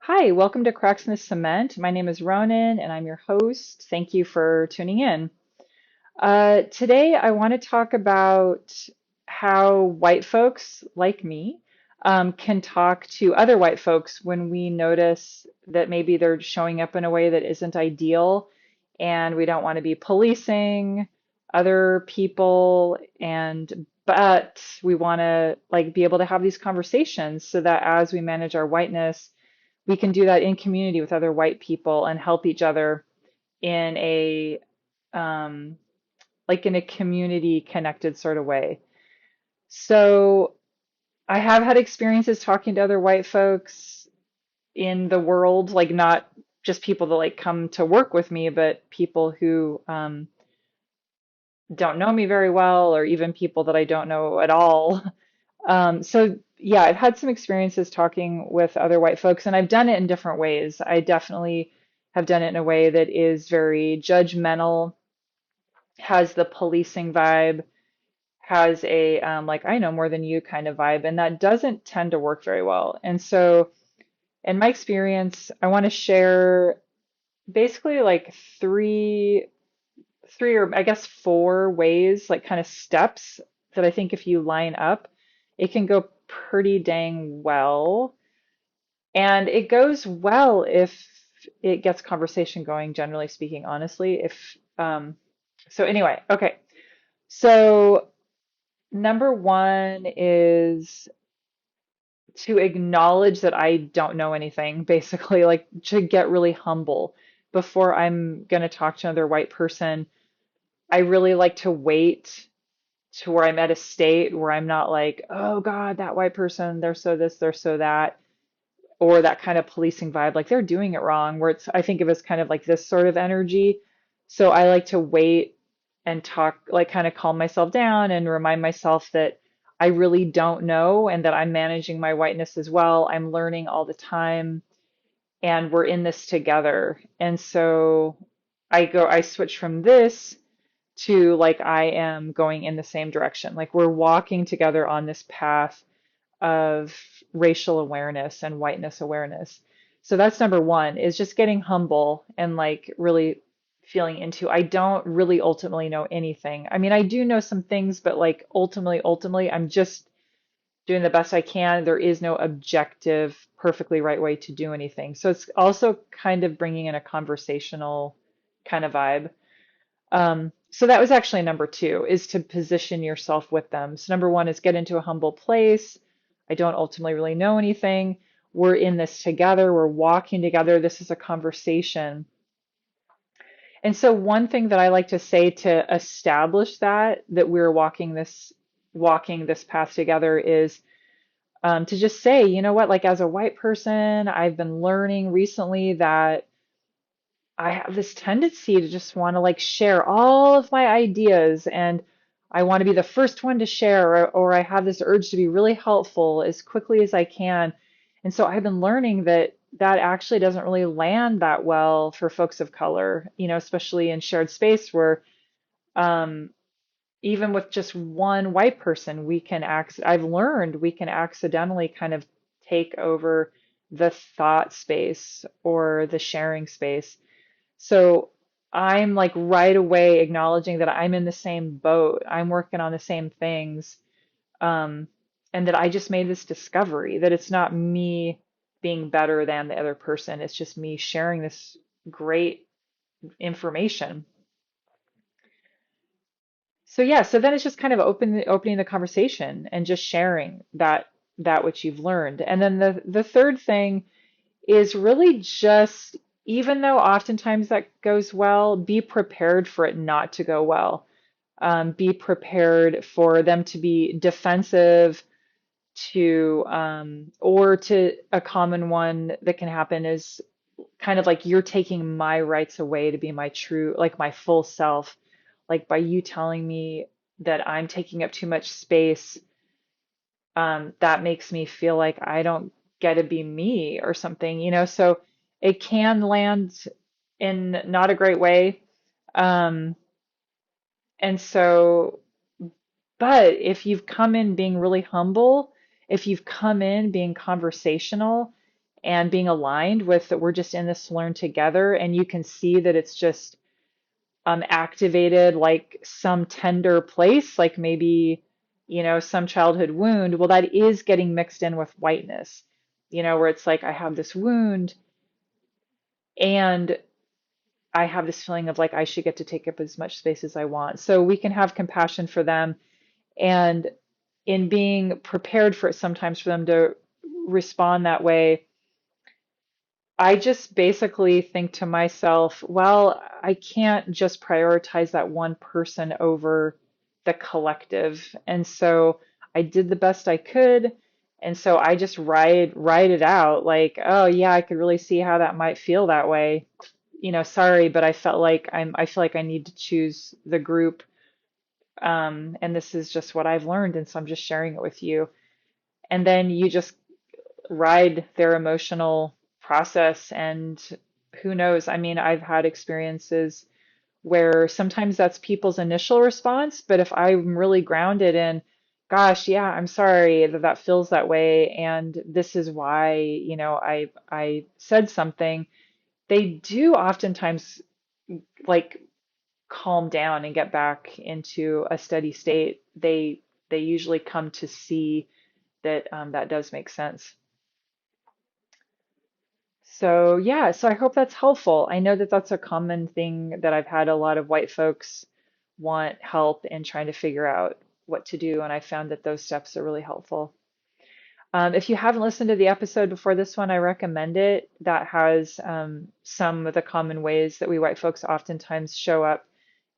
Hi, welcome to Cracks in the Cement. My name is Ronin and I'm your host. Thank you for tuning in. Today, I want to talk about how white folks like me can talk to other white folks when we notice that maybe they're showing up in a way that isn't ideal, and we don't want to be policing other people, and but we want to be able to have these conversations so that as we manage our whiteness, we can do that in community with other white people and help each other in a um, in a community connected sort of way. So I have had experiences talking to other white folks in the world, like not just people that come to work with me, but people who don't know me very well, or even people that I don't know at all. So yeah, I've had some experiences talking with other white folks, and I've done it in different ways. I definitely have done it in a way that is very judgmental, has the policing vibe, has a I know more than you kind of vibe, and that doesn't tend to work very well. And so, in my experience, I want to share basically like three or I guess four ways, like kind of steps that I think if you line up, it can go pretty dang well. And it goes well if it gets conversation going, generally speaking, honestly. If so anyway, okay. So number one is to acknowledge that I don't know anything, basically, like to get really humble before I'm going to talk to another white person. I really like to wait to where I'm at a state where I'm not like, oh God, that white person, they're so this, they're so that, or that kind of policing vibe, like they're doing it wrong, where it's, I think of as kind of like this sort of energy. So I like to wait and talk, like kind of calm myself down and remind myself that I really don't know and that I'm managing my whiteness as well. I'm learning all the time and we're in this together. And so I switch from this to like I am going in the same direction. Like we're walking together on this path of racial awareness and whiteness awareness. So that's number one, is just getting humble and like really feeling into I don't really ultimately know anything. I mean, I do know some things, but like ultimately, I'm just doing the best I can. There is no objective, perfectly right way to do anything. So it's also kind of bringing in a conversational kind of vibe. So that was actually number two, is to position yourself with them. So number one is get into a humble place. I don't ultimately really know anything. We're in this together. We're walking together. This is a conversation. And so one thing that I like to say to establish that we're walking this path together is to just say, you know what, like as a white person, I've been learning recently that I have this tendency to just want to like share all of my ideas, and I want to be the first one to share, or I have this urge to be really helpful as quickly as I can. And so I've been learning that that actually doesn't really land that well for folks of color, especially in shared space where um, even with just one white person, I've learned we can accidentally kind of take over the thought space or the sharing space. So I'm like right away acknowledging that I'm in the same boat. I'm working on the same things. Um, and that I just made this discovery that it's not me being better than the other person. It's just me sharing this great information. So yeah, so then it's just kind of opening the conversation and just sharing that which you've learned. And then the third thing is really just, even though oftentimes that goes well, be prepared for it not to go well. Be prepared for them to be defensive or to a common one that can happen is kind of like you're taking my rights away to be my true, like my full self. Like by you telling me that I'm taking up too much space, that makes me feel like I don't get to be me or something, So it can land in not a great way. Um, and so, but if you've come in being really humble, if you've come in being conversational and being aligned with that we're just in this to learn together. And you can see that it's just activated like some tender place, like maybe, some childhood wound. Well, that is getting mixed in with whiteness, where it's like I have this wound and I have this feeling of like I should get to take up as much space as I want. So we can have compassion for them, and in being prepared for it sometimes for them to respond that way, I just basically think to myself, well, I can't just prioritize that one person over the collective. And so I did the best I could. And so I just ride it out like, oh yeah, I could really see how that might feel that way. Sorry, but I feel like I need to choose the group. And this is just what I've learned, and so I'm just sharing it with you. And then you just ride their emotional process, and who knows? I mean, I've had experiences where sometimes that's people's initial response, but if I'm really grounded in, gosh, yeah, I'm sorry that that feels that way, and this is why, I said something, they do oftentimes like calm down and get back into a steady state. They usually come to see that that does make sense. So yeah, so I hope that's helpful. I know that that's a common thing that I've had a lot of white folks want help in trying to figure out what to do, and I found that those steps are really helpful. If you haven't listened to the episode before this one, I recommend it. That has some of the common ways that we white folks oftentimes show up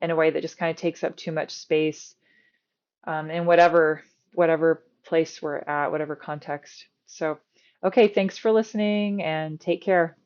in a way that just kind of takes up too much space in whatever place we're at, whatever context. So, okay, thanks for listening and take care.